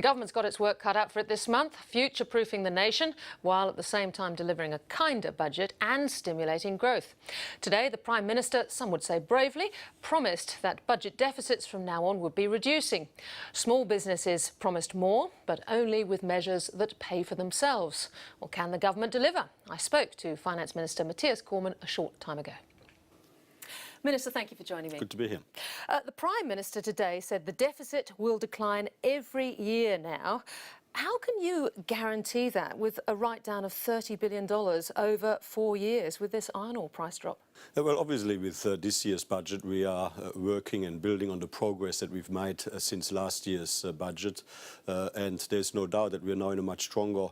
The government's got its work cut out for it this month, future-proofing the nation, while at the same time delivering a kinder budget and stimulating growth. Today, the Prime Minister, some would say bravely, promised that budget deficits from now on would be reducing. Small businesses promised more, but only with measures that pay for themselves. Well, can the government deliver? I spoke to Finance Minister Matthias Cormann a short time ago. Minister, thank you for joining me. Good to be here. The Prime Minister today said the deficit will decline every year now. How can you guarantee that with a write-down of $30 billion over 4 years with this iron ore price drop? Well, obviously, with this year's budget, we are working and building on the progress that we've made since last year's budget. And there's no doubt that we're now in a much stronger,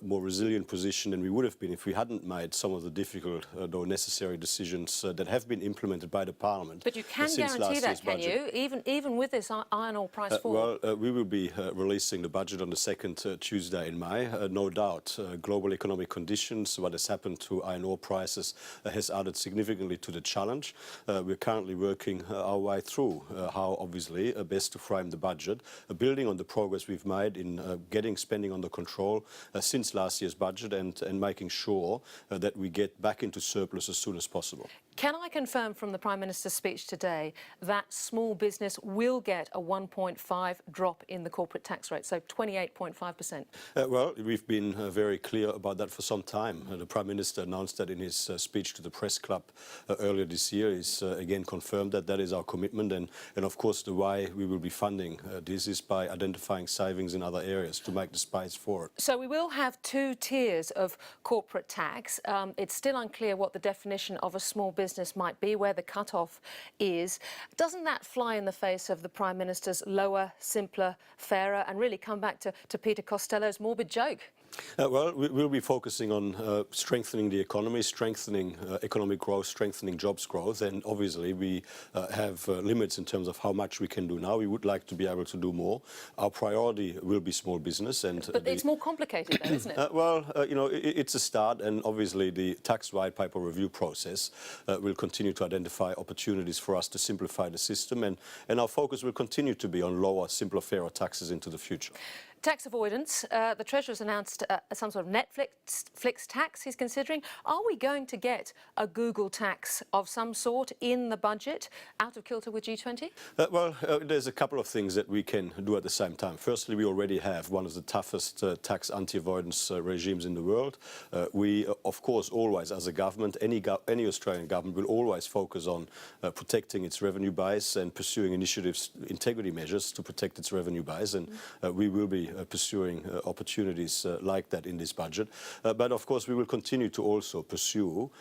more resilient position than we would have been if we hadn't made some of the difficult, though necessary decisions that have been implemented by the Parliament. But you can guarantee that, can you? Even with this iron ore price fall? Well, we will be releasing the budget on the second Tuesday in May. No doubt, global economic conditions, what has happened to iron ore prices has added significantly to the challenge. We're currently working our way through how, obviously, best to frame the budget, building on the progress we've made in getting spending under control since last year's budget and making sure that we get back into surplus as soon as possible. Can I confirm from the Prime Minister's speech today that small business will get a 1.5 drop in the corporate tax rate, so 28.5%? Well, we've been very clear about that for some time. The Prime Minister announced that in his speech to the Press Club earlier this year. He's again confirmed that that is our commitment, and of course the way we will be funding this is by identifying savings in other areas to make the space for it. So we will have 2 tiers of corporate tax. It's still unclear what the definition of a small business might be, where the cut-off is. Doesn't that fly in the face of the Prime Minister's lower, simpler, fairer, and really come back to Peter Costello's morbid joke? Well, we'll be focusing on strengthening the economy, strengthening economic growth, strengthening jobs growth, and obviously we have limits in terms of how much we can do now. We would like to be able to do more. Our priority will be small business. But it's more complicated though, isn't it? Well, you know, it's a start, and obviously the tax white paper review process will continue to identify opportunities for us to simplify the system, and our focus will continue to be on lower, simpler, fairer taxes into the future. Tax avoidance. The Treasurer's announced some sort of Netflix tax he's considering. Are we going to get a Google tax of some sort in the budget, out of kilter with G20? Well, there's a couple of things that we can do at the same time. Firstly, we already have one of the toughest tax anti-avoidance regimes in the world. We, of course, always, as a government, any Australian government will always focus on protecting its revenue base and pursuing initiatives, integrity measures to protect its revenue base, and we will be pursuing opportunities like that in this budget. But of course we will continue to also pursue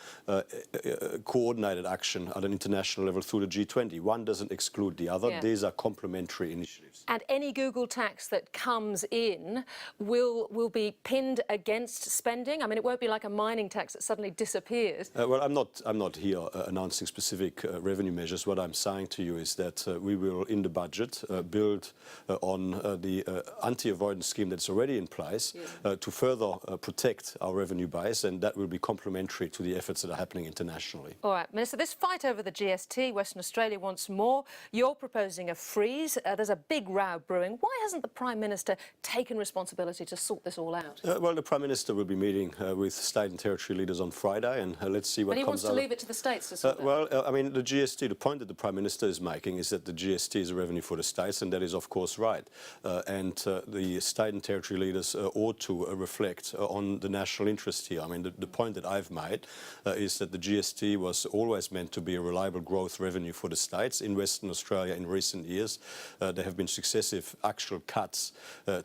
coordinated action at an international level through the G20. One doesn't exclude the other. Yeah. These are complementary initiatives. And any Google tax that comes in will be pinned against spending? I mean, it won't be like a mining tax that suddenly disappears. Well, I'm not here announcing specific revenue measures. What I'm saying to you is that we will, in the budget, build on the anti-avoidance scheme that's already in place to further protect our revenue base, and that will be complementary to the efforts that are happening internationally. All right, Minister, this fight over the GST, Western Australia wants more. You're proposing a freeze. There's a big row brewing. Why hasn't the Prime Minister taken responsibility to sort this all out? Well, the Prime Minister will be meeting with state and territory leaders on Friday, and let's see what comes out. But he wants to leave it to the states to sort that. Well, I mean, the GST, the point that the Prime Minister is making is that the GST is a revenue for the states, and that is, of course, right. The state and territory leaders ought to reflect on the national interest here. I mean, the point that I've made is that the GST was always meant to be a reliable growth revenue for the states. In Western Australia in recent years, there have been successive actual cuts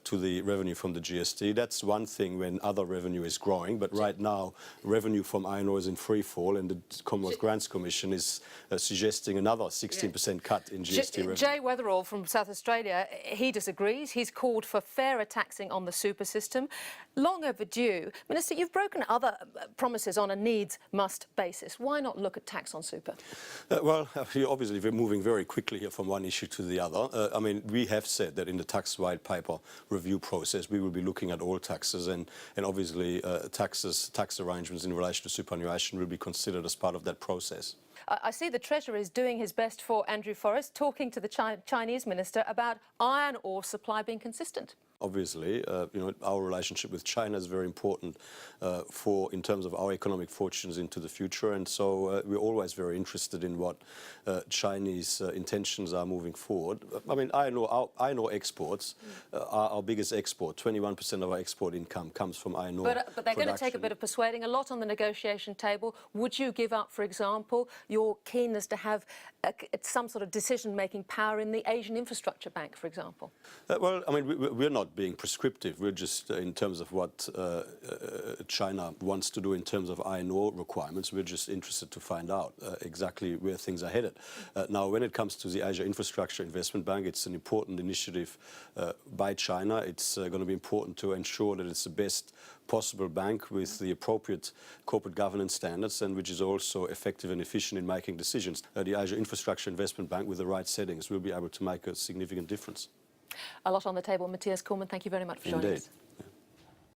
to the revenue from the GST. That's one thing when other revenue is growing, but right now revenue from iron ore is in free fall, and the Commonwealth Grants Commission is suggesting another 16% cut in GST revenue. Jay Weatherall from South Australia, he disagrees. He's called for fairer taxing on the super system. Long overdue. Minister, you've broken other promises on a needs-must basis. Why not look at tax on super? Well, obviously we're moving very quickly here from one issue to the other. I mean, we have said that in the tax white paper review process we will be looking at all taxes, and obviously tax arrangements in relation to superannuation will be considered as part of that process. I see the Treasurer is doing his best for Andrew Forrest, talking to the Chinese minister about iron ore supply being consistent. Obviously, our relationship with China is very important in terms of our economic fortunes into the future, and so we're always very interested in what Chinese intentions are moving forward. I mean, iron ore exports are our biggest export. 21% of our export income comes from iron ore. But they're going to take a bit of persuading, a lot on the negotiation table. Would you give up, for example, your keenness to have some sort of decision-making power in the Asian Infrastructure Bank, for example? Well, I mean, we're not being prescriptive. We're just, in terms of what China wants to do in terms of iron ore requirements, we're just interested to find out exactly where things are headed. Now, when it comes to the Asia Infrastructure Investment Bank, it's an important initiative by China. It's going to be important to ensure that it's the best possible bank with the appropriate corporate governance standards and which is also effective and efficient in making decisions. The Asia Infrastructure Investment Bank, with the right settings, will be able to make a significant difference. A lot on the table. Matthias Kuhlmann, thank you very much for joining us.